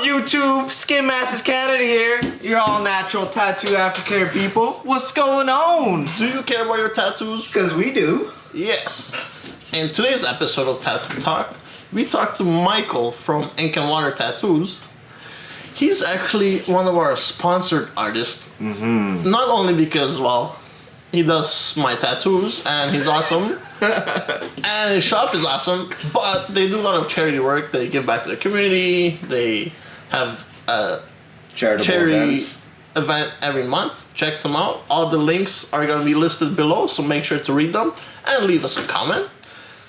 YouTube? Skin Masters Canada here. Your All Natural Tattoo Aftercare people. What's going on? Do you care about your tattoos? Because we do. Yes. In today's episode of Tattoo Talk, we talked to Michael from Ink and Water Tattoos. He's actually one of our sponsored artists. Mm-hmm. Not only because, well, he does my tattoos and he's awesome. And his shop is awesome, but they do a lot of charity work. They give back to the community. They have a charity event every month. Check them out. All the links are going to be listed below, so make sure to read them and leave us a comment.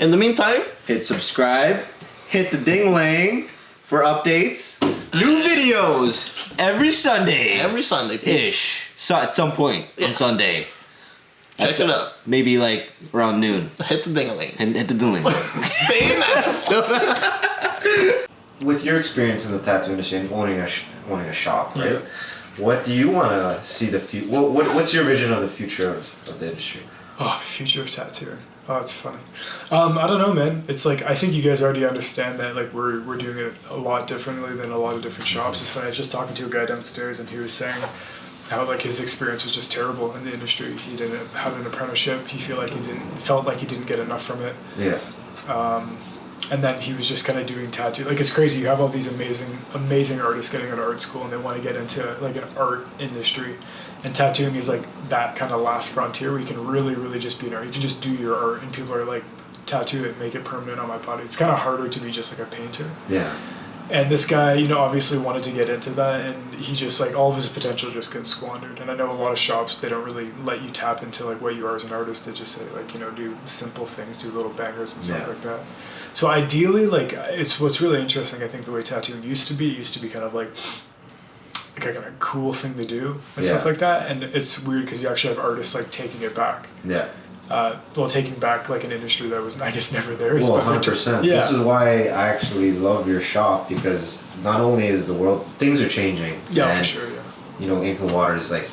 In the meantime, hit subscribe, hit the ding-lang for updates. New videos every Sunday. Every Sunday, ish. So at some point on Sunday. Check it out. Maybe like around noon. Hit the ding-a-ling. And hit the ding-a-ling. Stay in that. With your experience in the tattoo industry and owning a shop, right? Yeah. What do you want to see the future? What's your vision of the future of the industry? Oh, the future of tattooing. Oh, it's funny. I don't know, man. It's like, I think you guys already understand that, like, we're doing it a lot differently than a lot of different shops. It's funny, I was just talking to a guy downstairs and he was saying how, like, his experience was just terrible in the industry. He didn't have an apprenticeship. He felt like he didn't get enough from it. Yeah. And then he was just kind of doing tattoo. Like, it's crazy. You have all these amazing artists getting out of art school and they want to get into, like, an art industry. And tattooing is, like, that kind of last frontier where you can really, really just be an art. You can just do your art and people are like, tattoo it, make it permanent on my body. It's kind of harder to be just, like, a painter. Yeah. And this guy, you know, obviously wanted to get into that, and he just, like, all of his potential just gets squandered. And I know a lot of shops, they don't really let you tap into, like, what you are as an artist. They just say, like, you know, do simple things, do little bangers and stuff like that. So ideally, like, it's what's really interesting, I think, the way tattooing used to be kind of like a kind of cool thing to do and stuff like that. And it's weird because you actually have artists, like, taking it back. Yeah. Taking back, like, an industry that was, I guess, never there. Well, 100%. Yeah. This is why I actually love your shop, because not only is the world, things are changing. Yeah, and, for sure, yeah. You know, Ink and Water is, like,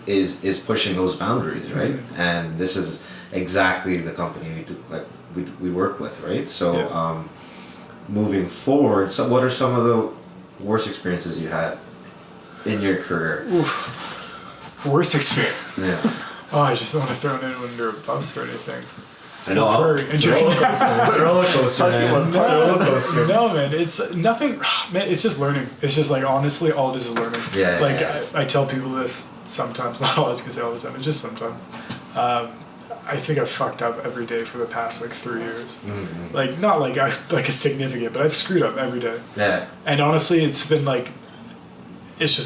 is pushing those boundaries, right? Mm-hmm. And this is exactly the company we do, like, we work with, right? So, moving forward, so what are some of the worst experiences you had in your career? Oof. Worst experience? Yeah. Oh, I just don't want to throw anyone under a bus or anything. I know. It's a roller coaster, man. It's a roller coaster. No, man. It's nothing. Man, it's just learning. It's just, like, honestly, all it is learning. Yeah. Like, I tell people this sometimes. Not always, gonna say all the time. It's just sometimes. I think I've fucked up every day for the past, like, 3 years. Mm-hmm. Like, not like a significant, but I've screwed up every day. Yeah. And honestly, it's just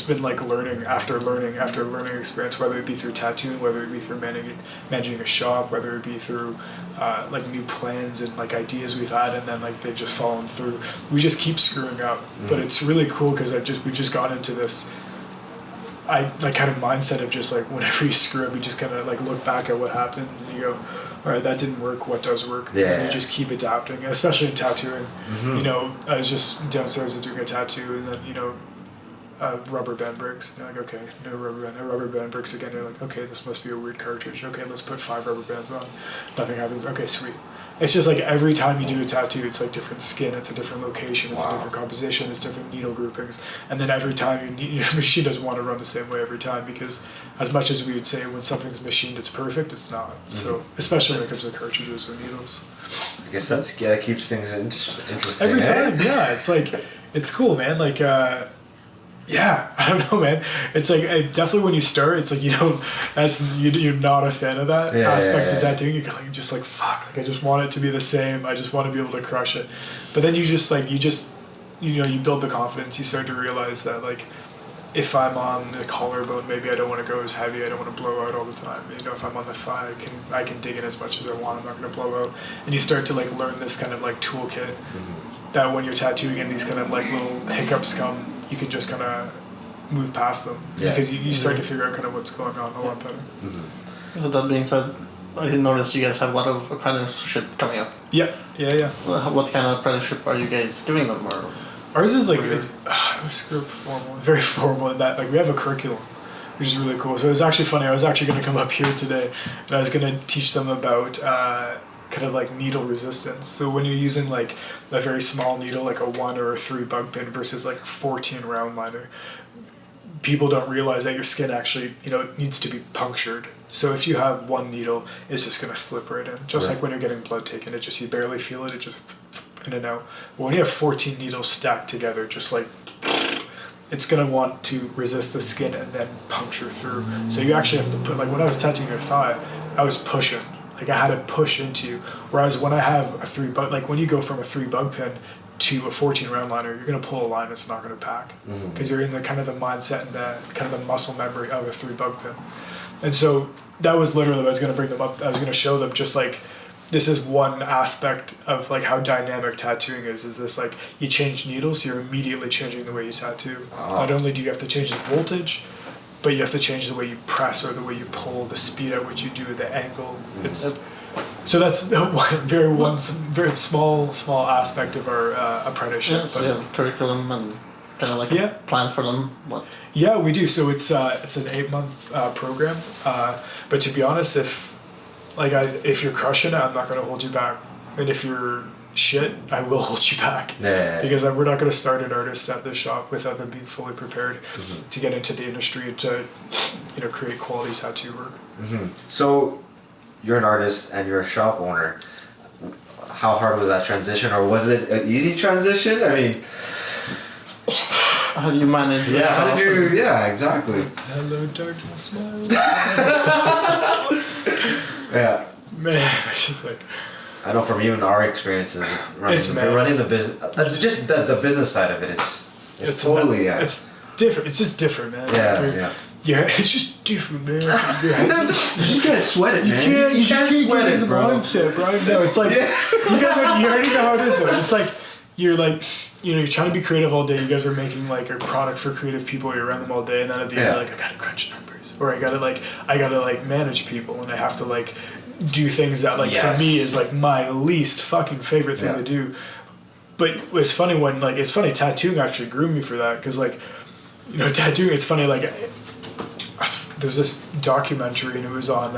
been like learning after learning after learning experience, whether it be through tattooing, whether it be through managing a shop, whether it be through like new plans and, like, ideas we've had, and then, like, they've just fallen through. We just keep screwing up, but it's really cool because we've just gotten into this kind of mindset of just, like, whenever you screw up, you just kind of, like, look back at what happened and you go, all right, that didn't work, what does work? Yeah. And you just keep adapting, especially in tattooing. Mm-hmm. You know, I was just downstairs doing a tattoo, and then, you know, rubber band breaks. You're like, okay, no rubber band breaks again. You're like, okay, this must be a weird cartridge. Okay, let's put 5 rubber bands on. Nothing happens. Okay, sweet. It's just like every time you do a tattoo, it's like different skin, it's a different location, it's a different composition, it's different needle groupings. And then every time your machine doesn't want to run the same way every time, because as much as we would say when something's machined it's perfect, it's not. Mm-hmm. So especially when it comes to cartridges or needles. I guess that keeps things interesting. Every time, yeah. It's like, it's cool, man. Like, yeah, I don't know, man. It's like, definitely when you start, it's like you're not a fan of that aspect of tattooing. You're like, just like, fuck, like, I just want it to be the same. I just want to be able to crush it. But then you build the confidence. You start to realize that, like, if I'm on the collarbone, maybe I don't want to go as heavy. I don't want to blow out all the time. You know, if I'm on the thigh, I can dig in as much as I want. I'm not going to blow out. And you start to, like, learn this kind of, like, toolkit that when you're tattooing and these kind of, like, little hiccups come, you can just kind of move past them because you start to figure out kind of what's going on a lot better. Mm-hmm. With that being said, I noticed you guys have a lot of apprenticeship coming up. Yeah. What kind of apprenticeship are you guys giving them? Or ours is like very formal in that, like, we have a curriculum, which is really cool. So it was actually funny. I was actually going to come up here today, and I was going to teach them about kind of like needle resistance. So when you're using like a very small needle, like a 1 or a 3 bug pin versus like 14 round liner, people don't realize that your skin actually, needs to be punctured. So if you have one needle, it's just gonna slip right in. Just like when you're getting blood taken, you barely feel it, it just in and out. But when you have 14 needles stacked together, just like, it's gonna want to resist the skin and then puncture through. So you actually have to put, like when I was tattooing your thigh, I was pushing. Like I had to push into you. Whereas when I have a 3 bug, like when you go from a 3 bug pin to a 14 round liner, you're gonna pull a line that's not gonna pack. Because you're in the kind of the mindset and the kind of the muscle memory of a 3 bug pin. And so that was literally what I was gonna bring them up. I was gonna show them just like, this is one aspect of like how dynamic tattooing is this like you change needles, you're immediately changing the way you tattoo. Not only do you have to change the voltage, but you have to change the way you press or the way you pull, the speed at which you do, the angle. So that's one very small aspect of our apprenticeship. Yeah, so you have curriculum and kind of like a plan for them. What? Yeah, we do. So it's an 8-month program. But to be honest, if you're crushing it, I'm not going to hold you back. And if you're shit, I will hold you back. Because we're not going to start an artist at this shop without them being fully prepared to get into the industry and to, create quality tattoo work. So, you're an artist and you're a shop owner. How hard was that transition, or was it an easy transition? I mean, how do you manage? How did you? Yeah, exactly. Hello, darkness, my old Yeah. Man, it's just like. I know from even our experiences running the business, just the business side of it it's totally It's different. It's just different, man. Yeah, it's just different, man. You just can't sweat it, man. You can't sweat it, bro. Mindset, bro. No, it's like you already know how it is. Though. It's like you're trying to be creative all day. You guys are making like a product for creative people. You're around them all day, and then at the end, you're like, I gotta crunch numbers, or I gotta manage people, and I have to like do things that for me is like my least fucking favorite thing to do. But it's funny tattooing actually grew me for that, because tattooing, it's funny, there's this documentary and it was on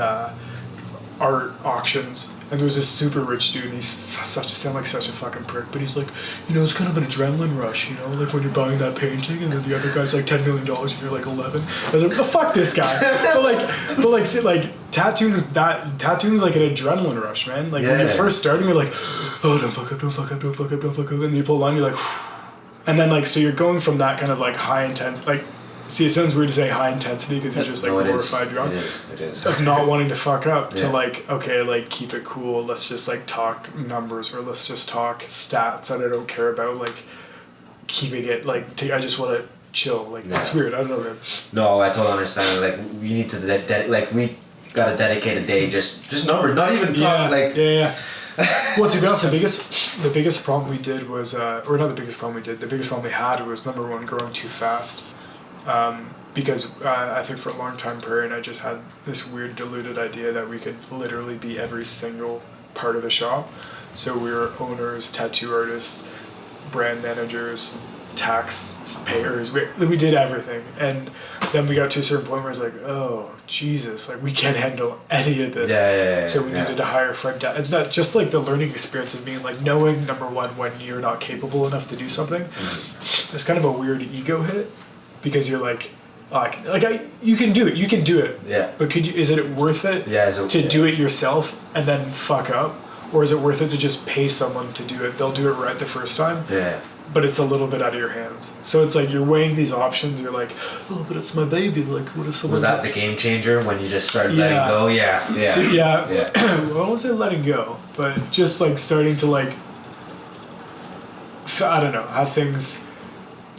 art auctions, and there was this super rich dude, and he's sound like such a fucking prick, but he's like, it's kind of an adrenaline rush, like when you're buying that painting and then the other guy's like $10 million and you're like 11. I was like, fuck this guy. but tattooing is like an adrenaline rush, man. When you're first starting, you're like, oh, don't fuck up, and then you pull a line, you're like, and then so you're going from that kind of high intense, see, it sounds weird to say high intensity because you're just glorified drunk. It is. Of not wanting to fuck up to keep it cool. Let's just talk numbers, or let's just talk stats that I don't care about. Keeping it I just want to chill. It's weird. I don't know. Man. No, I totally understand. We need to we gotta dedicate a day just numbers, not even talk Yeah. Well, to be honest, the biggest problem we did was, or not the biggest problem we did. The biggest problem we had was, number one, growing too fast. Because I think for a long time, Prairie and I just had this weird diluted idea that we could literally be every single part of the shop. So we were owners, tattoo artists, brand managers, tax payers. We did everything. And then we got to a certain point where it's like, oh, Jesus, we can't handle any of this. So we needed to hire a front desk. And that just the learning experience of being knowing, number one, when you're not capable enough to do something, it's kind of a weird ego hit. Because you're you can do it. Yeah. But is it worth it to do it yourself and then fuck up? Or is it worth it to just pay someone to do it? They'll do it right the first time. Yeah. But it's a little bit out of your hands. So it's you're weighing these options. You're like, oh, but it's my baby. What if someone... Was that the game changer when you just started letting go? Yeah. Well, I won't say letting go, but just starting to I don't know, have things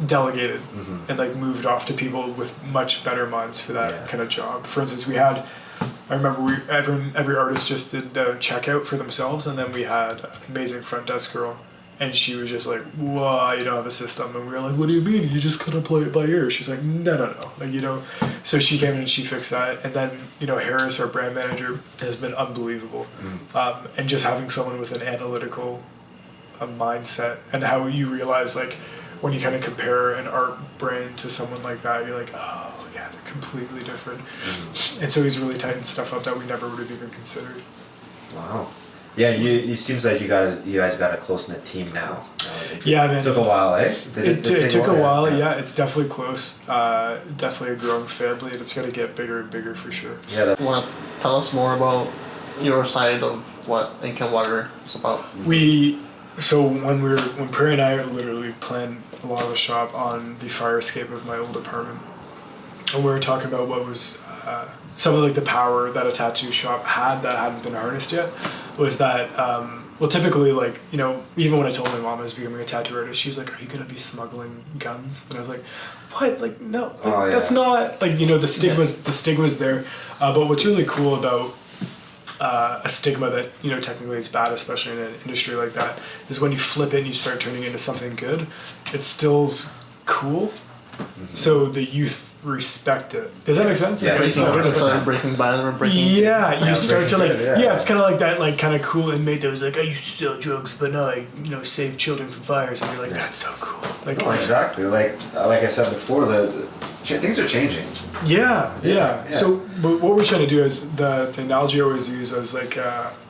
delegated and moved off to people with much better minds for that kind of job. For instance, I remember every artist just did the checkout for themselves, and then we had an amazing front desk girl, and she was just like, "Whoa, you don't have a system," and we were like, "What do you mean? You just kind of play it by ear." She's like, "No, So she came in and she fixed that, and then Harris, our brand manager, has been unbelievable, and just having someone with an analytical mindset, and how you realize when you kind of compare an art brand to someone like that, you're like, oh yeah, they're completely different. And so he's really tightened stuff up that we never would have even considered. Wow. Yeah, it seems like you guys got a close knit team now. Yeah, man. It took a while, eh? It took a while. Yeah, it's definitely close. Definitely a growing family, and it's gonna get bigger and bigger for sure. Yeah. You want to tell us more about your side of what Ink and Water is about? So when Prairie and I literally planned a lot of the shop on the fire escape of my old apartment, and we were talking about what was some of like the power that a tattoo shop had that hadn't been harnessed yet, was that well, typically, like, you know, even when I told my mom I was becoming a tattoo artist, she was like, "Are you gonna be smuggling guns?" And I was like, "What? Like, no, like, that's not like, you know, the stigma's there." But what's really cool about a stigma that, you know, technically is bad, especially in an industry like that, is when you flip it and you start turning it into something good, it still's cool. So the youth respect it. Does that make sense? Yeah, Like, breaking bad or breaking. yeah, you start to like, breaking good, yeah. it's kind of like that, like, kind of cool inmate that was like, I used to sell drugs, but now I, you know, save children from fires, and you're like, that's so cool. Like, No, exactly. Like I said before, things are changing. yeah. So what we're trying to do is the analogy I always use is like,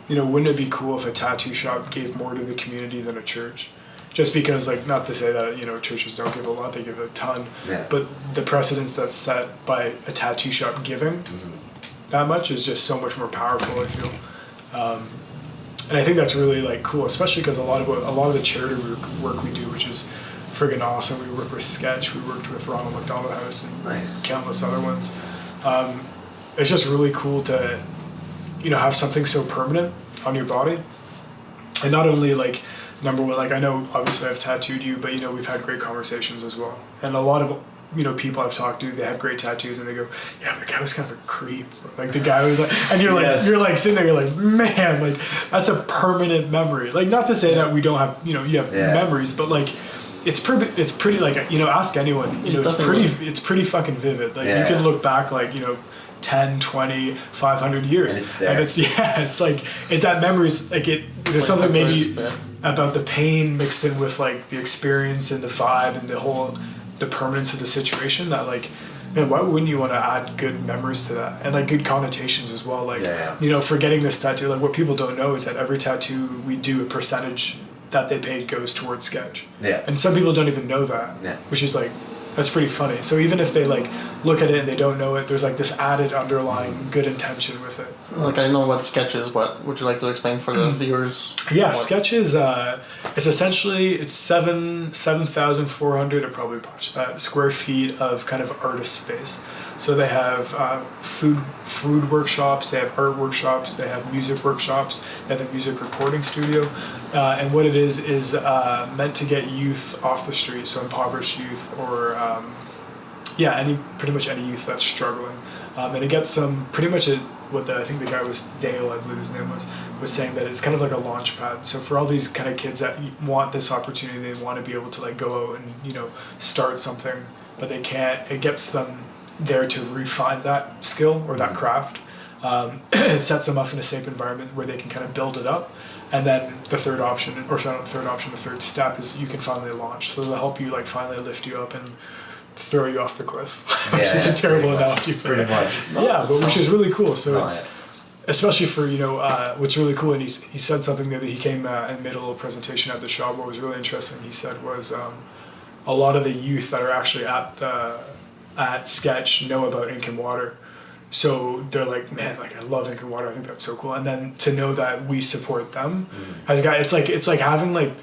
you know, wouldn't it be cool if a tattoo shop gave more to the community than a church? Just because, like, not to say that, you know, churches don't give a lot, they give a ton, but the precedence that's set by a tattoo shop giving that much is just so much more powerful, I feel. And I think that's really, like, cool, especially because a lot of the charity work we do, which is friggin' awesome. We work with Sketch, we worked with Ronald McDonald House, and countless other ones. It's just really cool to, you know, have something so permanent on your body, and not only like, number one, like, I know obviously I've tattooed you, but, you know, we've had great conversations as well. And a lot of, you know, people I've talked to, they have great tattoos and they go, yeah, but the guy was kind of a creep. Like, the guy was like, and you're like, you're like sitting there, you're like, man, like, that's a permanent memory. Like, not to say that we don't have, you know, you have memories, but like, it's pretty like, you know, ask anyone, you know, it's pretty fucking vivid. Like, you can look back, like, you know, 10, 20, 500 years. And it's there. And it's like, that memory's like, there's something maybe about the pain mixed in with like the experience and the vibe and the permanence of the situation that, like, man, why wouldn't you want to add good memories to that and like good connotations as well? Like, you know, for getting this tattoo, like, what people don't know is that every tattoo we do, a percentage that they paid goes towards Sketch. And some people don't even know that, which is like, that's pretty funny. So even if they like look at it and they don't know it, there's like this added underlying good intention with it. Like, I know what Sketch is, but would you like to explain for the viewers? Yeah, Sketch is it's essentially, it's 7,400, I probably botched that, square feet of kind of artist space. So they have food workshops, they have art workshops, they have music workshops, they have a music recording studio, and what it is meant to get youth off the street, so impoverished youth or pretty much any youth that's struggling, and it gets some pretty much I think the guy was Dale, I believe his name was saying that it's kind of like a launch pad. So for all these kind of kids that want this opportunity, they want to be able to like go out and, you know, start something, but they can't. It gets them there to refine that skill or that craft. It sets them up in a safe environment where they can kind of build it up. And then the third step is you can finally launch. So they'll help you like finally lift you up and throw you off the cliff, which is a terrible analogy. Pretty much. Yeah, but which is really cool. So it's, especially for, you know, what's really cool, and he said something that he came and made a little presentation at the shop. What was really interesting, he said, was a lot of the youth that are actually at Sketch know about Ink and Water. So they're like, man, like, I love Ink and Water. I think that's so cool. And then to know that we support them as a guy, it's like having like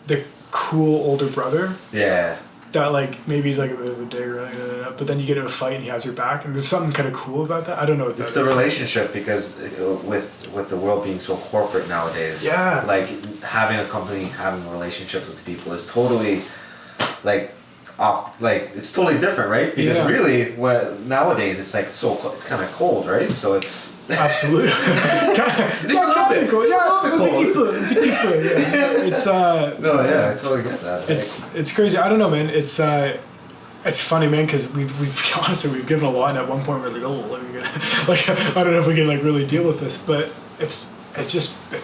the cool older brother. Yeah. That like maybe he's like a bit of a digger, but then you get in a fight and he has your back, and there's something kind of cool about that. I don't know what that is. It's the relationship, because with the world being so corporate nowadays, like having a company, having relationships with people is totally like off, like it's totally different, right? Because really, nowadays it's like it's kind of cold, right? So it's absolutely just a little bit cold. It's no, yeah, I totally get that. It's crazy. I don't know, man. It's funny, man, because we've honestly we've given a lot, and at one point we're like, oh, like I don't know if we can like really deal with this, but it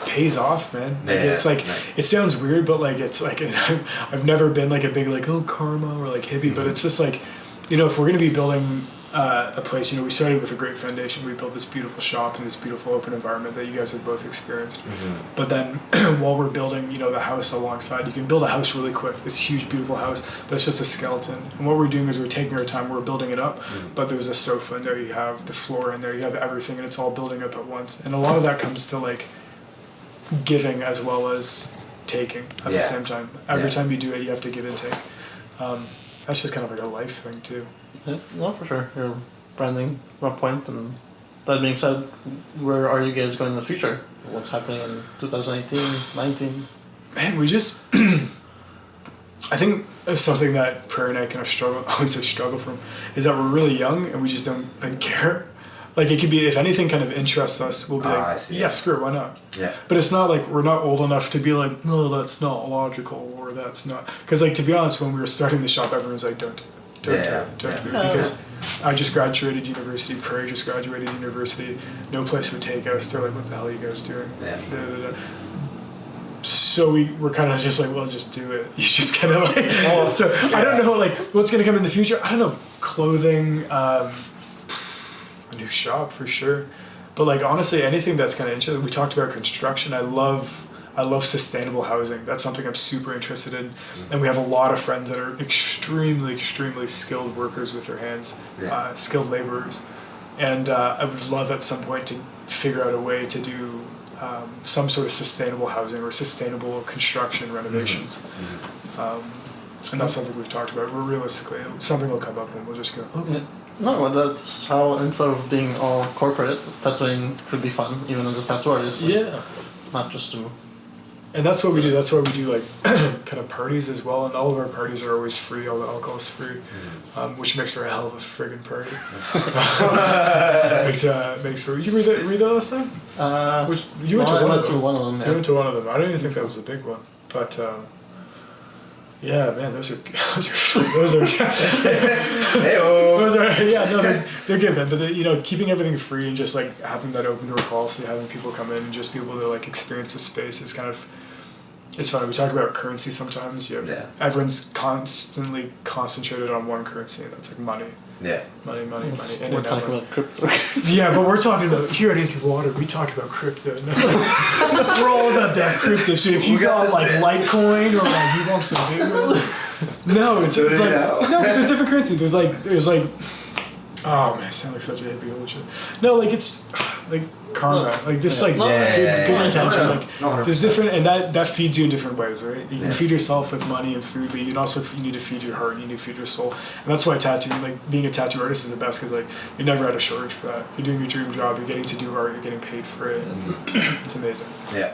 pays off, man. Like, it's like it sounds weird, but like it's like I've never been like a big like karma or like hippie, but it's just like, you know, if we're gonna be building a place. We started with a great foundation. We built this beautiful shop in this beautiful open environment that you guys have both experienced. But then while we're building, the house alongside, you can build a house really quick, this huge, beautiful house, but it's just a skeleton. And what we're doing is we're taking our time, we're building it up, but there's a sofa in there, you have the floor in there, you have everything, and it's all building up at once. And a lot of that comes to like giving as well as taking at the same time. Every time you do it, you have to give and take. That's just kind of like a life thing too. Yeah, no, for sure. You're branding Rock Point, and that being said, where are you guys going in the future? What's happening in 2018, 19? Man, we just, I think it's something that Prairie and I kind of struggle from, is that we're really young and we just don't care. Like it could be, if anything kind of interests us, we'll be yeah, screw it, why not? Yeah. But it's not like we're not old enough to be like, no, that's not logical, or that's not. Because like, to be honest, when we were starting the shop, everyone's like, don't do it. Because I just graduated university, Prairie just graduated university, no place would take us. They're like, what the hell are you guys doing? Yeah. So we're kind of just like, well, just do it. You just kind of like, I don't know, like, what's going to come in the future? I don't know, clothing, a new shop for sure. But like, honestly, anything that's kind of interesting. We talked about construction. I love sustainable housing. That's something I'm super interested in. And we have a lot of friends that are extremely, extremely skilled workers with their hands, skilled laborers. And I would love at some point to figure out a way to do some sort of sustainable housing or sustainable construction renovations. And that's something we've talked about. We're realistically, something will come up and we'll just go, okay. No, well, that's how, instead of being all corporate, tattooing could be fun, even as a tattoo artist. Yeah. Not just to... And that's what we do. That's why we do like kind of parties as well. And all of our parties are always free. All the alcohol is free, which makes for a hell of a friggin' party. makes for. Did you read that last time? You went to one of them. Yeah. You went to one of them. I don't even think that was the big one, but. Yeah, man, those are they're good, man. But keeping everything free and just like having that open door policy, having people come in and just be able to like experience the space is kind of, it's fun. We talk about currency sometimes. Everyone's constantly concentrated on one currency, and that's like money. Yeah. Money. We're talking about crypto. Yeah, but we're talking about, here at Inky Water, we talk about crypto. We're all about that crypto. So if you got like Litecoin or like you want some Bitcoin, no, it's like, no, there's different currency. There's like, oh man, I sound like such a hippie old shit. No, like it's like karma, like just like good intention. Like there's different, and that feeds you in different ways, right? You can feed yourself with money and food, but you need to feed your heart, you need to feed your soul, and that's why tattooing, like being a tattoo artist, is the best, because like you're never at a shortage for that. You're doing your dream job, you're getting to do art, you're getting paid for it, and it's amazing. Yeah.